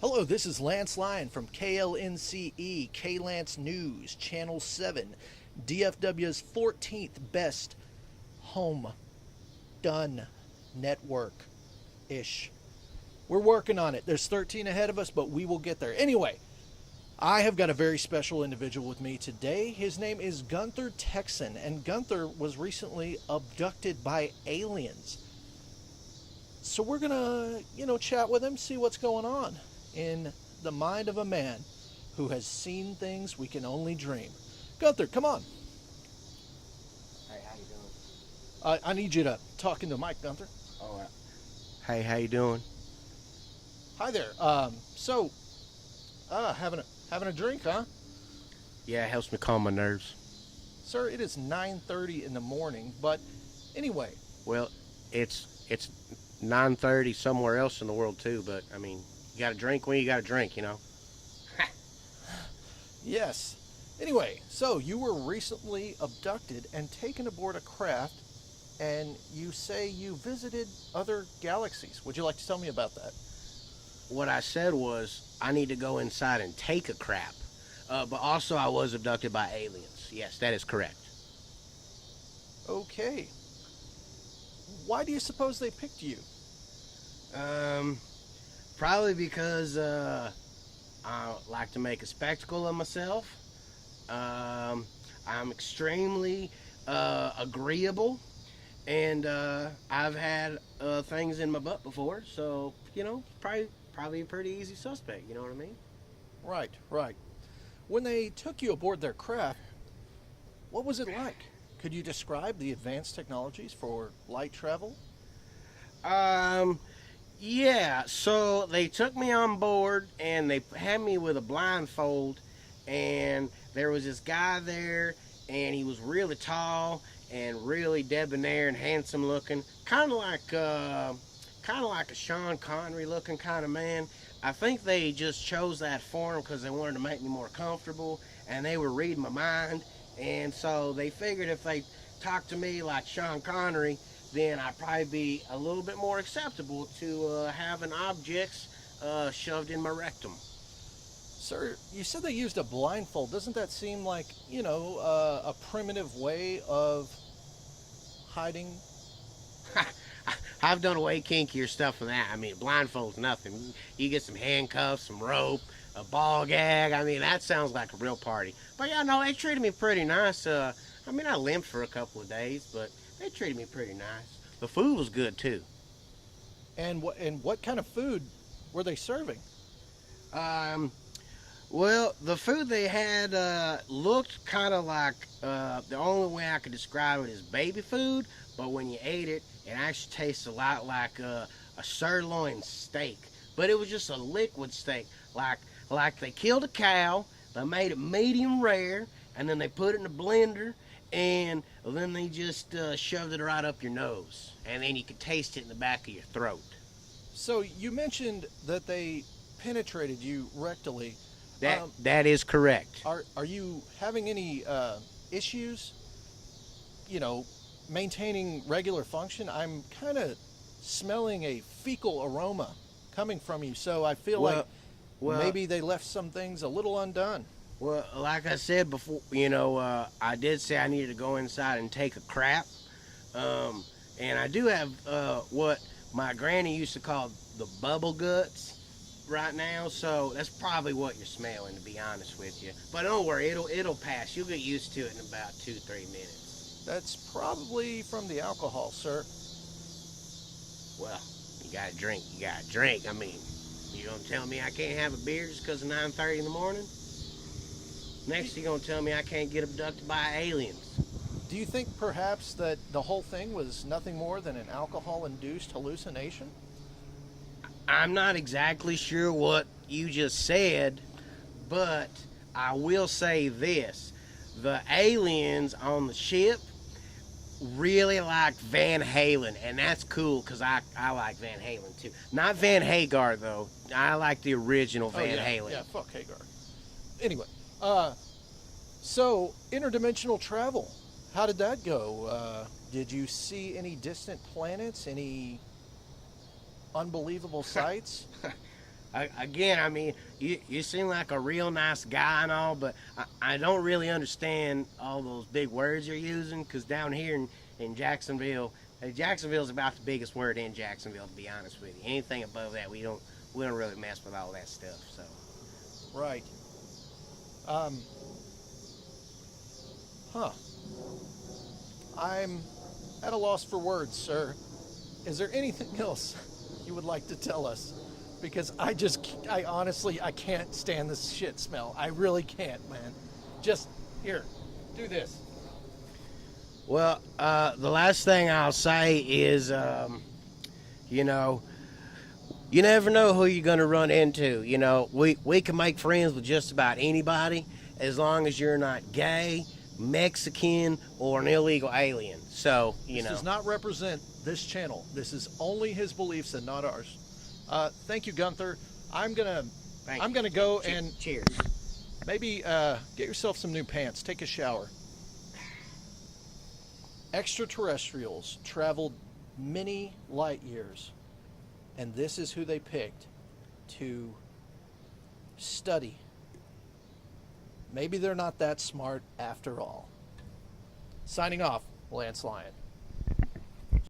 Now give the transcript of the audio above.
Hello, this is Lance Lyon from KLNCE, K-Lance News, Channel 7, DFW's 14th best home done network-ish. We're working on it. There's 13 ahead of us, but we will get there. Anyway, I have got a very special individual with me today. His name is Gunther Texan, and Gunther was recently abducted by aliens. So we're gonna, chat with him, see what's going on in the mind of a man who has seen things we can only dream. Gunther, come on. Hey, how you doing? I need you to talk into the mic, Gunther. All right. Hey, how you doing? Hi there. Having a drink, huh? Yeah, it helps me calm my nerves. Sir, it is 9:30 in the morning, but anyway. Well, it's 9:30 somewhere else in the world too, but I mean, you got to drink when you got to drink, you know. Yes. Anyway, so you were recently abducted and taken aboard a craft, and you say you visited other galaxies. Would you like to tell me about that? What I said was I need to go inside and take a crap, but also I was abducted by aliens. Yes, that is correct. Okay. Why do you suppose they picked you? Probably because I like to make a spectacle of myself. I'm extremely agreeable, and I've had things in my butt before, so probably a pretty easy suspect. You know what I mean? Right, right. When they took you aboard their craft, what was it like? Could you describe the advanced technologies for light travel? Yeah, so they took me on board and they had me with a blindfold, and there was this guy there, and he was really tall and really debonair and handsome looking, kind of like a Sean Connery looking kind of man. I think they just chose that for him because they wanted to make me more comfortable, and they were reading my mind, and so they figured if they talked to me like Sean Connery, then I'd probably be a little bit more acceptable to having objects shoved in my rectum. Sir, you said they used a blindfold. Doesn't that seem like, a primitive way of hiding? I've done way kinkier stuff than that. I mean, blindfold's nothing. You get some handcuffs, some rope, a ball gag. I mean, that sounds like a real party. But yeah, no, they treated me pretty nice. I limped for a couple of days, but they treated me pretty nice. The food was good too. And what kind of food were they serving? Well, the food they had looked kind of like, the only way I could describe it is baby food, but when you ate it, it actually tastes a lot like a sirloin steak. But it was just a liquid steak, like they killed a cow, they made it medium rare, and then they put it in a blender, and then they just shoved it right up your nose, and then you could taste it in the back of your throat. So you mentioned that they penetrated you rectally. That is correct. Are you having any issues, maintaining regular function? I'm kind of smelling a fecal aroma coming from you, so I feel like maybe they left some things a little undone. Well, like I said before, I did say I needed to go inside and take a crap. And I do have what my granny used to call the bubble guts right now, so that's probably what you're smelling, to be honest with you. But don't worry, it'll pass. You'll get used to it in about 2-3 minutes. That's probably from the alcohol, sir. Well, you gotta drink. I mean, you gonna tell me I can't have a beer just because of 9:30 in the morning? Next, you're gonna tell me I can't get abducted by aliens. Do you think perhaps that the whole thing was nothing more than an alcohol-induced hallucination? I'm not exactly sure what you just said, but I will say this. The aliens on the ship really like Van Halen, and that's cool because I like Van Halen too. Not Van Hagar, though. I like the original Van Halen. Yeah, fuck Hagar. Anyway, so interdimensional travel, how did that go? Did you see any distant planets, any unbelievable sights? Again, I mean, you seem like a real nice guy and all, but I don't really understand all those big words you're using. Because down here in Jacksonville, Jacksonville's about the biggest word in Jacksonville, to be honest with you. Anything above that, we don't really mess with all that stuff. So, Right. Um, huh. I'm at a loss for words, sir. Is there anything else you would like to tell us? Because I honestly, I can't stand this shit smell. I really can't, man. Just, here, do this. well, the last thing I'll say is, you know, you never know who you're going to run into. You know, we can make friends with just about anybody as long as you're not gay, Mexican, or an illegal alien. So, you This know. does not represent this channel. This is only his beliefs and not ours. Thank you, Gunther. I'm gonna go and Cheers. maybe get yourself some new pants. Take a shower. Extraterrestrials traveled many light years, and this is who they picked to study. Maybe they're not that smart after all. Signing off, Lance Lyon.